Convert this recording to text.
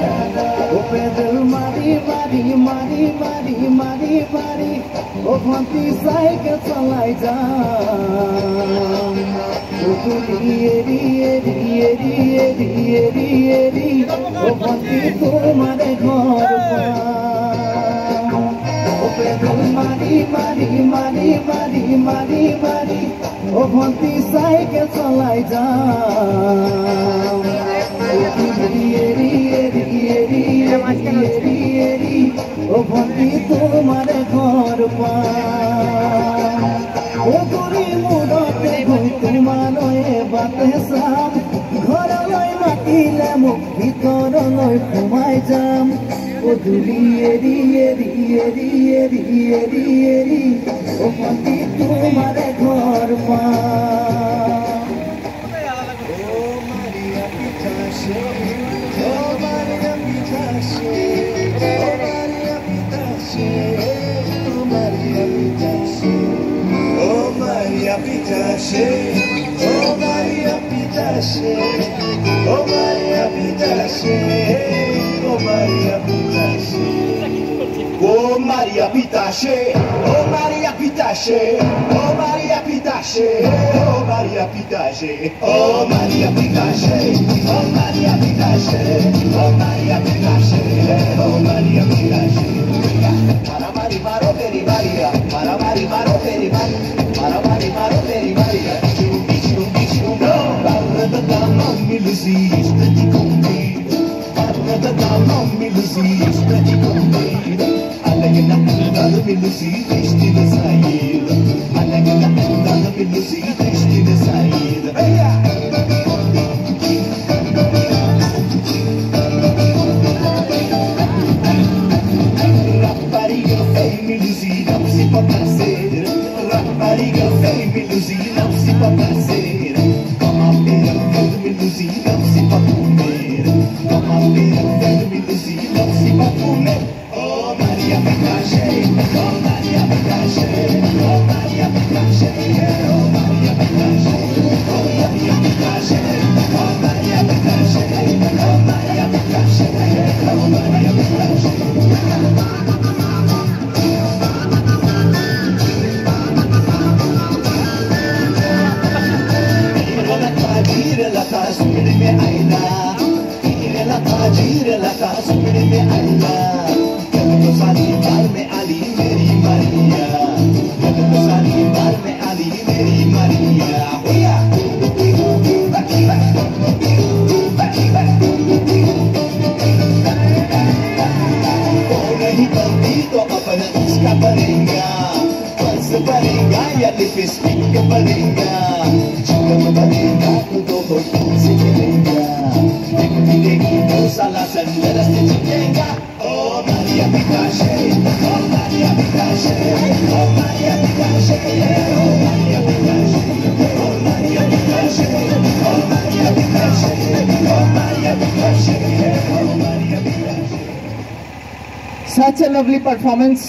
ओ पैदल मारी मारी मारी मारी मारी मारी ओ भंती साइकिल चलाई जा ओ तुली एरी एरी एरी एरी एरी एरी ओ भंती तुम्हारे घर ओ पैदल मारी मारी मारी मारी मारी मारी ओ भंती साइकिल चलाई जा ओ भंती तुम्हारे घर ओ गुरी मुरते गई तुम्हारे बाते साम घर मातिले मुख भीतर सोमाय जाम ओ दुली एरी एरी एरी एरी एरी एरी ओ भंती तुम्हारे घर Pitache, oh Maria Pitache, oh Maria Pitache, oh Maria Pitache, oh Maria Pitache, oh Maria Pitache, oh Maria Pitache, oh Maria Pitache, oh Maria Pitache, oh Maria Pitache, oh Maria Pitache, oh Maria Pitache. Para mari maro peri Maria, para mari maro peri Maria. Para mari maro peri Maria, chumbi chumbi chumbi. Parla da dama milusi, stati condido. Parla da dama milusi, stati condido. Alagna andando milusi, testi da saída. Alagna andando milusi, testi da saída. Rapariga feia milusi, não se pode nascer. Rapariga feia milusi, não se pode nascer. Toma pera feia milusi, não se pode comer. Toma pera feia milusi, não se pode comer. Oh Maria Pitache, oh Maria Pitache, oh Maria Pitache, oh Maria Pitache, oh Maria Pitache, oh Maria Pitache, oh Maria Pitache, oh Maria Pitache. Gira la casa, me aila. Gira la casa, me aila. Quiero salvarme Ali, Mary María. Quiero salvarme Ali, Mary María. नहीं बनती तो अपना इसका बनेगा. बस बनेगा या lipstick बनेगा. चिकन बनेगा तो दो से चलेगा. देखी तो साला संदर से चिकेगा. Oh Maria Pitache, oh Maria Pitache, oh Maria Pitache, oh Maria Pitache, oh Maria Pitache, oh Maria Pitache, oh Maria Pitache, oh Maria Pitache. Such a lovely performance.